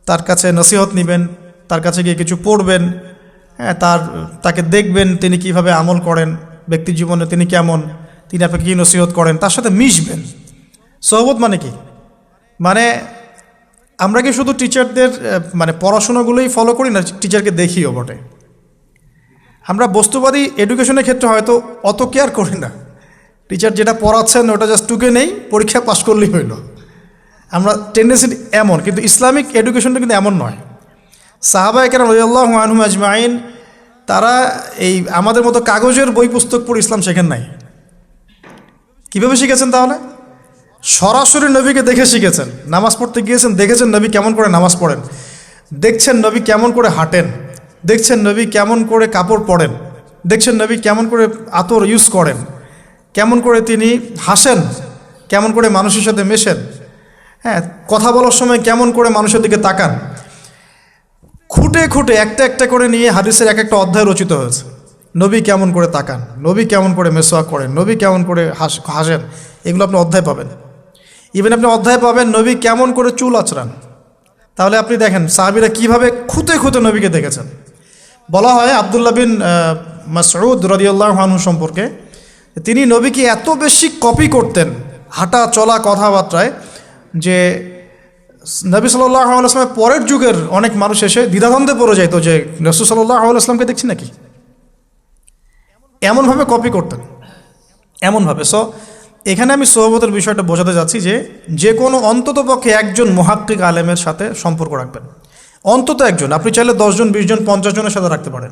তার কাছে নসিহত নেবেন, তার কাছে গিয়ে কিছু পড়বেন, হ্যাঁ, তাকে দেখবেন তিনি কিভাবে আমল করেন, ব্যক্তি জীবনে তিনি কেমন, তিনি আপনাকে কী নসিহত করেন, তার সাথে মিশবেন। সোহবত মানে কি? মানে আমরা কি শুধু টিচারদের মানে পড়াশোনাগুলোই ফলো করি না, টিচারকে দেখিও বটে। আমরা বস্তুবাদী এডুকেশনের ক্ষেত্রে হয়তো অত কেয়ার করি না, টিচার যেটা পড়াচ্ছেন ওটা জাস্ট টুকে নেই, পরীক্ষা পাশ করলেই হইল। আমরা টেন্ডেন্সি এমন, কিন্তু ইসলামিক এডুকেশনটা কিন্তু এমন নয়। সাহাবা একরাম রাদিয়াল্লাহু আনহুম আজমাইন তারা এই আমাদের মতো কাগজের বই পুস্তক পড়ে ইসলাম শেখেন নাই। কীভাবে শিখেছেন তাহলে? সরাসরি নবীকে দেখে শিখেছেন। নামাজ পড়তে গিয়েছেন, দেখেছেন নবী কেমন করে নামাজ পড়েন, দেখছেন নবী কেমন করে হাঁটেন, দেখছেন নবী কেমন করে কাপড় পরেন, দেখছেন নবী কেমন করে আতর ইউজ করেন, কেমন করে তিনি হাসেন, কেমন করে মানুষের সাথে মেশেন, হ্যাঁ, কথা বলার সময় কেমন করে মানুষের দিকে তাকান। খুঁটে খুঁটে একটা একটা করে নিয়ে হাদিসের এক একটা অধ্যায় রচিত হয়েছে। নবী কেমন করে তাকান, নবী কেমন করে মেসওয়াক করেন, নবী কেমন করে হাসেন, এগুলো আপনি অধ্যায় পাবেন। ইভেন আপনি অধ্যায় পাবেন নবী কেমন করে চুল আঁচড়ান। তাহলে আপনি দেখেন সাহাবীরা কীভাবে খুঁতে খুঁতে নবীকে দেখেছেন। বলা হয় আব্দুল্লাহ বিন মাসউদ রাদিয়াল্লাহু আনহু সম্পর্কে, তিনি নবীকে এত বেশি কপি করতেন হাঁটা চলা কথাবার্তায় যে নবী সাল্লাল্লাহু আলাইহি ওয়াসাল্লামের পরের যুগের অনেক মানুষ এসে দ্বিধাদ্বন্দ্বে পড়ে যাইতো যে রাসূল সাল্লাল্লাহু আলাইহি ওয়াসাল্লামকে দেখছি নাকি। এমনভাবে কপি করতেন, এমনভাবে। সো এখানে আমি সোহবতের বিষয়টা বোঝাতে যাচ্ছি যে যে কোনো অন্ততপক্ষে একজন মুহাক্কিক আলেমের সাথে সম্পর্ক রাখবেন, অন্তত একজন। আপনি চাইলে 10 জন 20 জন 50 জনের সাথে রাখতে পারেন,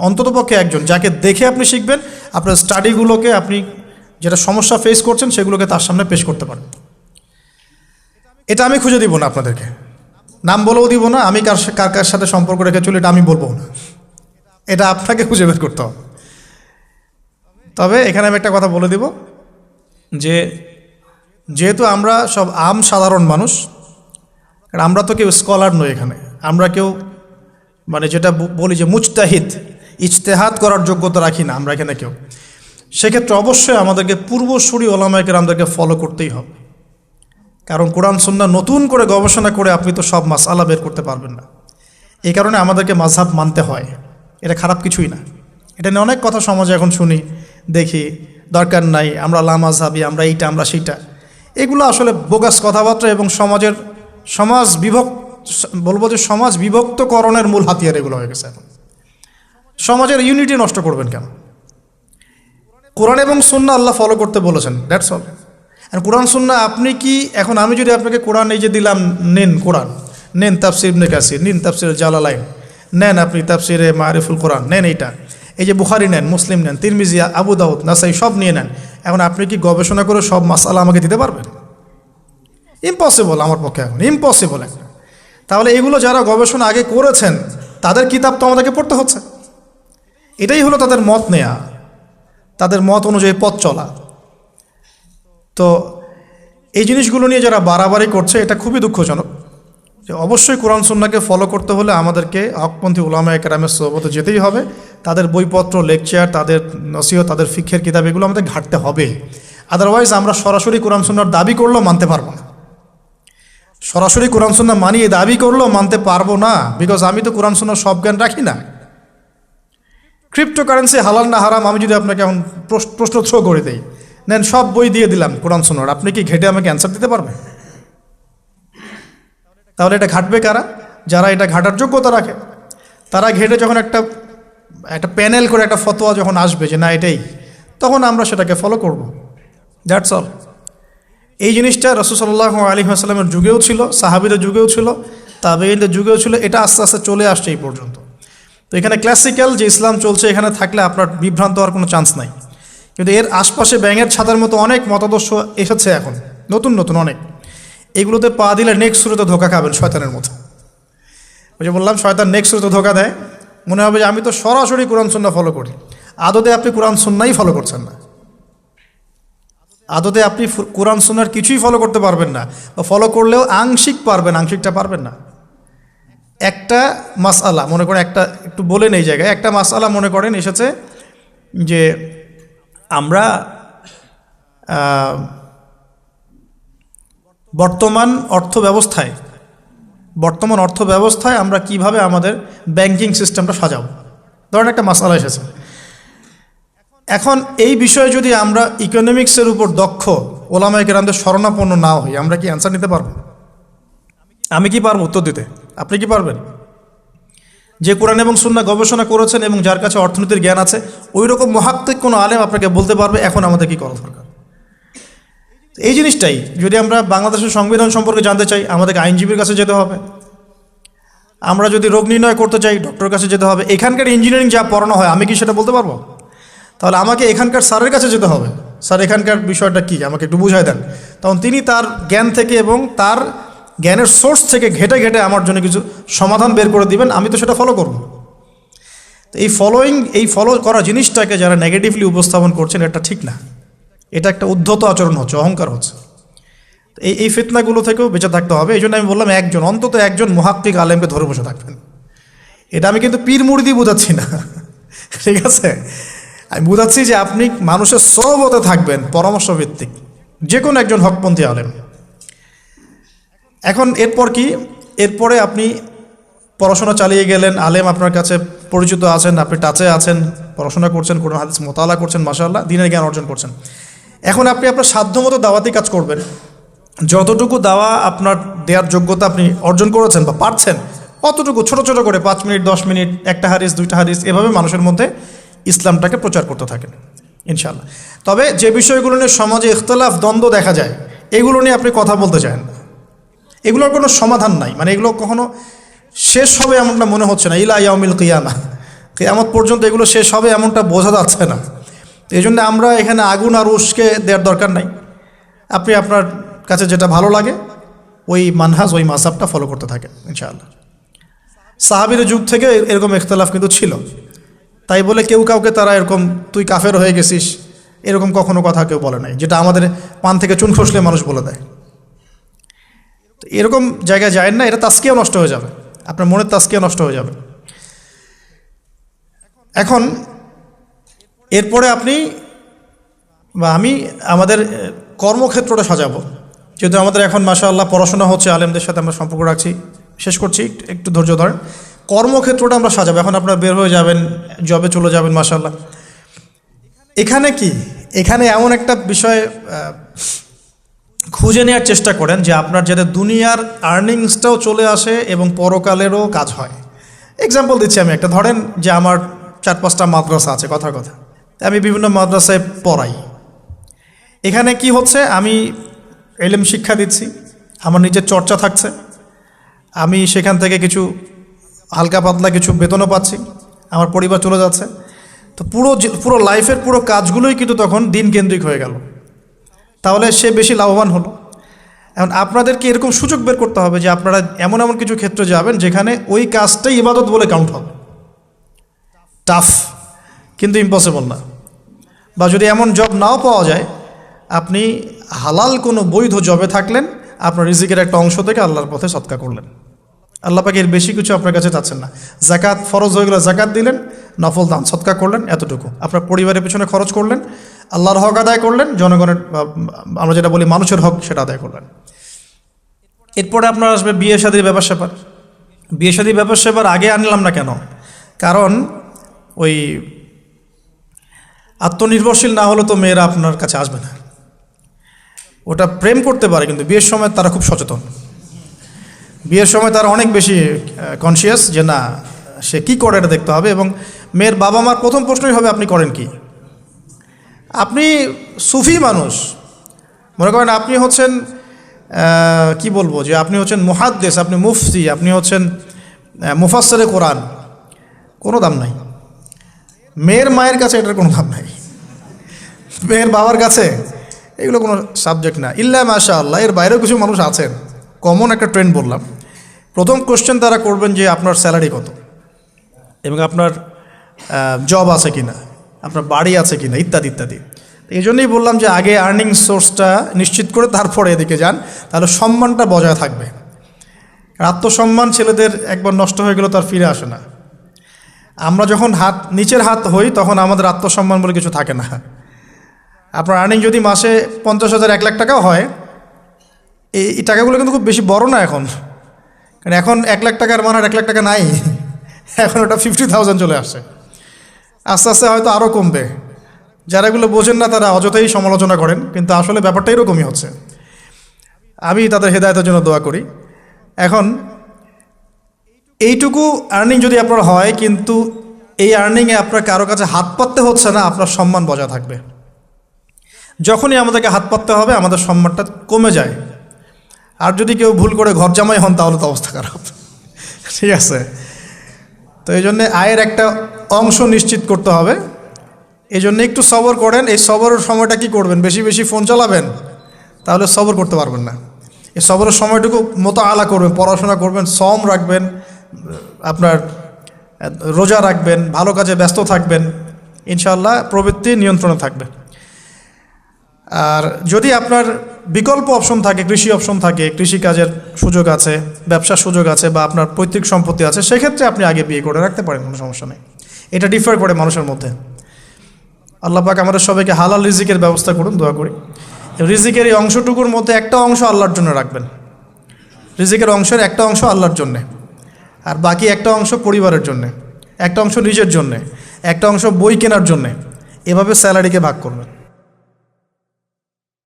অন্ততপক্ষে একজন যাকে দেখে আপনি শিখবেন, আপনার স্টাডিগুলোকে আপনি যেটা সমস্যা ফেস করছেন সেগুলোকে তার সামনে পেশ করতে পারেন। এটা আমি খুঁজে দিব না আপনাদেরকে, নাম বলেও দিব না, আমি কার কার সাথে সম্পর্ক রেখে চলি এটা আমি বলবো না, এটা আপনাকে খুঁজে বের করতে হবে। তবে এখানে আমি একটা কথা বলে দিব যে যেহেতু আমরা সব সাধারণ মানুষ, কারণ আমরা তো কেউ স্কলার নই, এখানে আমরা কেউ মানে যেটা বলি যে মুজতাহিদ, ইজতেহাদ করার যোগ্যতা রাখি না আমরা এখানে কেউ। সেক্ষেত্রে অবশ্যই আমাদেরকে পূর্বসূরি ওলামায়ে কেরামদেরকে ফলো করতেই হবে, কারণ কোরআন সুন্নাহ নতুন করে গবেষণা করে আপনি তো সব মাসআলা বের করতে পারবেন না। এই কারণে আমাদেরকে মাযহাব মানতে হয়, এটা খারাপ কিছুই না। এটা নিয়ে অনেক কথা সমাজে এখন শুনি, দেখি, দরকার নাই, আমরা লা মাযহাবি, আমরা এইটা আমরা সেইটা, এগুলো আসলে বোগাস কথাবার্তা এবং সমাজ বিভক্তকরণের মূল হাতিয়ার এগুলো হয়ে গেছে এখন। সমাজের ইউনিটি নষ্ট করবেন কেন? কোরআন এবং সুন্নাহ আল্লাহ ফলো করতে বলেছেন, দ্যাটস অল। আর কোরআন সুন্নাহ আপনি কি এখন আমি যদি আপনাকে কোরআন এই যে দিলাম, নেন কোরআন, নেন তাফসির ইবনে কাসির, নেন তাফসির জালালাইন, নেন আপনি তাফসিরে মারিফুল কোরআন, নেন এইটা, এই যে বুখারী নেন, মুসলিম নেন, তিরমিজি, আবু দাউদ, নাসাই সব নিয়ে নেন। এখন আপনি কি গবেষণা করে সব মাসআলা আমাকে দিতে পারবেন? ইম্পসিবল আমার পক্ষে, এখন ইম্পসিবল একটা। তাহলে এগুলো যারা গবেষণা আগে করেছেন তাদের কিতাব তো আমাদেরকে পড়তে হচ্ছে। এটাই হলো তাদের মত নেয়া, তাদের মত অনুযায়ী পথ চলা। তো এই জিনিসগুলো নিয়ে যারা বাড়াবাড়ি করছে এটা খুবই দুঃখজনক। যে অবশ্যই কোরআন সুন্নাহকে ফলো করতে হলে আমাদেরকে হকপন্থী উলামায়ে কেরামের সোহবতে যেতেই হবে, তাদের বইপত্র, লেকচার, তাদের নসিহত, তাদের ফিকহের কিতাব, এগুলো আমাদের ঘাটতে হবে। আদারওয়াইজ আমরা সরাসরি কোরআন সুন্নাহর দাবি করলেও মানতে পারবো না, সরাসরি কোরআন সুন্নাহ মানিয়ে দাবি করলেও মানতে পারবো না, বিকজ আমি তো কোরআন সুন্নাহর সব জ্ঞান রাখি না। ক্রিপ্টোকারেন্সি হালাল না হারাম আমি যদি আপনাকে এখন প্রশ্ন থ্রো করে দেই, নেন সব বই দিয়ে দিলাম কোরআন সুন্নাহর, আপনি কি ঘেটে আমাকে অ্যান্সার দিতে পারবেন? তাহলে এটা ঘাটবে কারা? যারা এটা ঘাটার যোগ্যতা রাখে। তারা ঘেটে যখন একটা প্যানেল করে একটা ফতোয়া যখন আসবে যে না এটাই, তখন আমরা সেটাকে ফলো করব, দ্যাটস অল। এই জিনিসটা রাসূল সাল্লাল্লাহু আলাইহি ওয়াসাল্লামের যুগেও ছিল, সাহাবীদের যুগেও ছিল, তাবেঈনদের যুগেও ছিল, এটা আস্তে আস্তে চলে আসছে এই পর্যন্ত। তো এখানে ক্লাসিক্যাল যে ইসলাম চলছে এখানে থাকলে আপনার বিভ্রান্ত হওয়ার কোনো চান্স নাই। কিন্তু এর আশপাশে ব্যাঙের ছাতার মতো অনেক মতাদর্শ এসেছে এখন, নতুন নতুন অনেক। এগুলোতে পা দিলে নেক্সট শুরুতে ধোকা খাবেন শয়তানের মতো। ওই যে বললাম শয়তান নেক্সট শুরুতে ধোকা দেয়, মনে হবে যে আমি তো সরাসরি কোরআন সুন্নাহ ফলো করি, আদতে আপনি কোরআন সুন্নাহই ফলো করছেন না। আদতে আপনি কোরআন সুন্নাহর কিছুই ফলো করতে পারবেন না, বা ফলো করলেও আংশিক পারবেন, আংশিকটা পারবেন না। একটা মাসআলা মনে করেন, একটু বলেন এই জায়গায়, একটা মাসআলা মনে করেন এসেছে যে আমরা বর্তমান অর্থ ব্যবস্থায় বর্তমান অর্থ ব্যবস্থায় আমরা কিভাবে আমাদের ব্যাংকিং সিস্টেমটা সাজাবো। ধরেন একটা মাসালা এসেছে, এখন এই বিষয়ে যদি আমরা ইকোনমিক্সের উপর দক্ষ ওলামায়ে কেরামদের শরণাপন্ন না হই, আমরা কি অ্যান্সার নিতে পারবো? আমি কি পারবো উত্তর দিতে? আপনি কি পারবেন? যে কোরআন এবং সুন্নাহ গবেষণা করেছেন এবং যার কাছে অর্থনীতির জ্ঞান আছে, ওই রকম মুহাক্কিক কোনো আলেম আপনাকে বলতে পারবে এখন আমাদের কি করা দরকার। এই জিনিসটাই যদি আমরা বাংলাদেশের সংবিধান সম্পর্কে জানতে চাই, আমাদেরকে আইনজীবীর কাছে যেতে হবে। আমরা যদি রোগ নির্ণয় করতে চাই, ডক্টরের কাছে যেতে হবে। এখানকার ইঞ্জিনিয়ারিং যা পড়ানো হয়, আমি কি সেটা বলতে পারবো? তাহলে আমাকে এখানকার স্যারের কাছে যেতে হবে, স্যার এখানকার বিষয়টা কি আমাকে একটু বুঝাই দেন। তখন তিনি তার জ্ঞান থেকে এবং তার জ্ঞানের সোর্স থেকে ঘেটে ঘেটে আমার জন্য কিছু সমাধান বের করে দিবেন, আমি তো সেটা ফলো করব। তো এই ফলো করা জিনিসটাকে যারা নেগেটিভলি উপস্থাপন করছেন, এটা ঠিক না। এটা একটা উদ্ধত আচরণ হচ্ছে, অহংকার হচ্ছে। এই ফিতনাগুলো থেকেও বেঁচে থাকতে হবে। এই জন্য আমি বললাম অন্তত একজন মুহাক্কিক আলেমকে ধরে বসে থাকবেন। এটা আমি কিন্তু পীর মুরিদি বোঝাচ্ছি না, ঠিক আছে? আমি বোঝাচ্ছি যে আপনি মানুষের সহবতে থাকবেন, পরামর্শ ভিত্তিক, যে কোনো একজন হকপন্থী আলেম। এখন এরপর কি? এরপরে আপনি পড়াশোনা চালিয়ে গেলেন, আলেম আপনার কাছে পরিচিত আছেন, আপনি টাচে আছেন, পড়াশোনা করছেন, কোরআন হাদিস মোতালা করছেন, মাশাআল্লাহ দ্বীনের জ্ঞান অর্জন করছেন। এখন আপনি আপনার সাধ্যমতো দাওয়াতি কাজ করবেন। যতটুকু দাওয়া আপনার দেওয়ার যোগ্যতা আপনি অর্জন করেছেন বা পারছেন, অতটুকু ছোট ছোট করে 5 মিনিট 10 মিনিট, একটা হাদিস 2টা হাদিস, এভাবে মানুষের মধ্যে ইসলামটাকে প্রচার করতে থাকেন ইনশাআল্লাহ। তবে যে বিষয়গুলো নিয়ে সমাজে ইখতিলাফ দ্বন্দ্ব দেখা যায়, এগুলো নিয়ে আপনি কথা বলতে চান না। এগুলোর কোনো সমাধান নাই, মানে এগুলো কখনো শেষ হবে এমনটা মনে হচ্ছে না। ইলা ইয়াউমিল কিয়ামা, কিয়ামত পর্যন্ত এগুলো শেষ হবে এমনটা বোঝা যাচ্ছে না। এই জন্য আমরা এখানে আগুন আর উস্কে দেওয়ার দরকার নাই। আপনি আপনার কাছে যেটা ভালো লাগে ওই মানহাজ, ওই মাযহাবটা ফলো করতে থাকেন ইনশাআল্লাহ। সাহাবীর যুগ থেকে এরকম ইখতিলাফ কিন্তু ছিল, তাই বলে কেউ কাউকে তারা এরকম তুই কাফের হয়ে গেছিস এরকম কখনো কথা কেউ বলে নাই, যেটা আমাদের পান থেকে চুন খসলে মানুষ বলে দেয়। তো এরকম জায়গায় যায় না, এটা তাস্কিয়া নষ্ট হয়ে যাবে, আপনার মনের তাস্কিয়া নষ্ট হয়ে যাবে। এখন এরপরে আপনি বা আমি আমাদের কর্মক্ষেত্রটা সাজাবো। যেহেতু আমাদের এখন মাশাআল্লাহ পড়াশোনা হচ্ছে, আলেমদের সাথে আমরা সম্পর্ক রাখছি, শেষ করছি, একটু ধৈর্য ধরেন। কর্মক্ষেত্রটা আমরা সাজাবো। এখন আপনারা বের হয়ে যাবেন, জবে চলে যাবেন মাশাআল্লাহ। এখানে কি, এখানে এমন একটা বিষয় খুঁজে নেওয়ার চেষ্টা করেন যে আপনার যাতে দুনিয়ার আর্নিংসটাও চলে আসে এবং পরকালেরও কাজ হয়। এক্সাম্পল দিচ্ছি আমি একটা, ধরেন যে আমার 4-5টা মাদ্রাসা আছে, কথার কথা, আমি বিভিন্ন মাদ্রাসায় পড়াই। এখানে কি হচ্ছে, আমি ইলম শিক্ষা দিচ্ছি, আমার নিজের চর্চা থাকছে, আমি সেখান থেকে কিছু হালকা পাতলা কিছু বেতনও পাচ্ছি, আমার পরিবার চলে যাচ্ছে। তো পুরো লাইফের পুরো কাজগুলোই কিন্তু তখন দিন কেন্দ্রিক হয়ে গেল, তাহলে সে বেশি লাভবান হলো। এখন আপনাদেরকে এরকম সুযোগ বের করতে হবে যে আপনারা এমন এমন কিছু ক্ষেত্রে যাবেন যেখানে ওই কাজটাই ইবাদত বলে কাউন্ট হবে। টাফ কিন্তু ইম্পসিবল না। বা যদি এমন জব নাও পাওয়া যায়, আপনি হালাল কোনো বৈধ জবে থাকলেন, আপনার রিজিকের একটা অংশ থেকে আল্লাহর পথে সদকা করলেন। আল্লাহ পাকে এর বেশি কিছু আপনার কাছে চাচ্ছেন না। জাকাত ফরজ হয়ে গেলে জাকাত দিলেন, নফল দান সদকা করলেন, এতটুকু। আপনার পরিবারের পেছনে খরচ করলেন, আল্লাহর হক আদায় করলেন, জনগণের আমরা যেটা বলি মানুষের হক সেটা আদায় করলেন। এরপরে আপনার আসবে বিয়ে শাদীর ব্যাপার স্যাপার। বিয়ে শাদীর ব্যাপার স্যাপার আগে আনলাম না কেন? কারণ ওই আত্মনির্ভরশীল না হলে তো মেয়েরা আপনার কাছে আসবে না। ওটা প্রেম করতে পারে, কিন্তু বিয়ের সময় তারা খুব সচেতন। বিয়ের সময় তারা অনেক বেশি কনসিয়াস যে না, সে কী করে এটা দেখতে হবে। এবং মেয়ের বাবা মার প্রথম প্রশ্নই হবে আপনি করেন কি। আপনি সুফি মানুষ, মনে করেন আপনি হচ্ছেন কি বলবো, যে আপনি হচ্ছেন মুহাদ্দিস, আপনি মুফতি, আপনি হচ্ছেন মুফাসসিরে কোরআন, কোনো দাম নাই। মেয়ের মায়ের কাছে এটার কোনো দাম নাই, মেয়ের বাবার কাছে এগুলো কোনো সাবজেক্ট না। ইল্লা মাশাআল্লাহ, এর বাইরেও কিছু মানুষ আছেন, কমন একটা ট্রেন্ড বললাম। প্রথম কোশ্চেন তারা করবেন যে আপনার স্যালারি কত, এবং আপনার জব আছে কিনা, আপনার বাড়ি আছে কিনা, ইত্যাদি ইত্যাদি। এই জন্যই বললাম যে আগে আর্নিং সোর্সটা নিশ্চিত করে তারপরে এদিকে যান, তাহলে সম্মানটা বজায় থাকবে। আত্মসম্মান ছেলেদের একবার নষ্ট হয়ে গেলে তার ফিরে আসে না। আমরা যখন নিচের হাত হই তখন আমাদের আত্মসম্মান বলে কিছু থাকে না। আপনার আর্নিং যদি মাসে 50,000 1 লাখ টাকাও হয়, এই টাকাগুলো কিন্তু খুব বেশি বড় না এখন, কারণ এখন 1,00,000 টাকার মান আর 1,00,000 টাকা নাই, এখন ওটা 50,000 চলে আসছে। আস্তে আস্তে হয়তো আরও কমবে। যারা এগুলো বোঝেন না তারা অযথাই সমালোচনা করেন, কিন্তু আসলে ব্যাপারটা এরকমই হচ্ছে। আমি তাদের হেদায়েতের জন্য দোয়া করি। এখন এইটুকু আর্নিং যদি আপনার হয়, কিন্তু এই আর্নিংয়ে আপনার কারো কাছে হাত পাততে হচ্ছে না, আপনার সম্মান বজায় থাকবে। যখনই আমাদেরকে হাত পাততে হবে আমাদের সম্মানটা কমে যায়। আর যদি কেউ ভুল করে ঘর জামাই হন তাহলে তো অবস্থা খারাপ, ঠিক আছে? তো এই জন্যে আয়ের একটা অংশ নিশ্চিত করতে হবে। এই জন্য একটু সবর করেন। এই সবরের সময়টা কি করবেন? বেশি বেশি ফোন চালাবেন, তাহলে সবর করতে পারবেন না। এই সবরের সময়টুকু মোতাআলা করবেন, পড়াশোনা করবেন, সম রাখবেন, আপনার রোজা রাখবেন, ভালো কাজে ব্যস্ত থাকবেন, ইনশাআল্লাহ প্রবৃত্তি নিয়ন্ত্রণে থাকবে। আর যদি আপনার বিকল্প অপশন থাকে, কৃষি অপশন থাকে, কৃষিকাজের সুযোগ আছে, ব্যবসার সুযোগ আছে, বা আপনার পৈতৃক সম্পত্তি আছে, সেক্ষেত্রে আপনি আগে বিয়ে করে রাখতে পারেন, কোনো সমস্যা নেই। এটা ডিফার করে মানুষের মধ্যে। আল্লাহ পাক আমাদের সবাইকে হালাল রিজিকের ব্যবস্থা করুন, দোয়া করি। রিজিকের এই অংশটুকুর মধ্যে একটা অংশ আল্লাহর জন্য রাখবেন। রিজিকের অংশের একটা অংশ আল্লাহর জন্যে, আর বাকি একটা অংশ পরিবারের জন্যে, একটা অংশ নিজের জন্যে, একটা অংশ বই কেনার জন্যে। এভাবে স্যালারিকে ভাগ করবেন।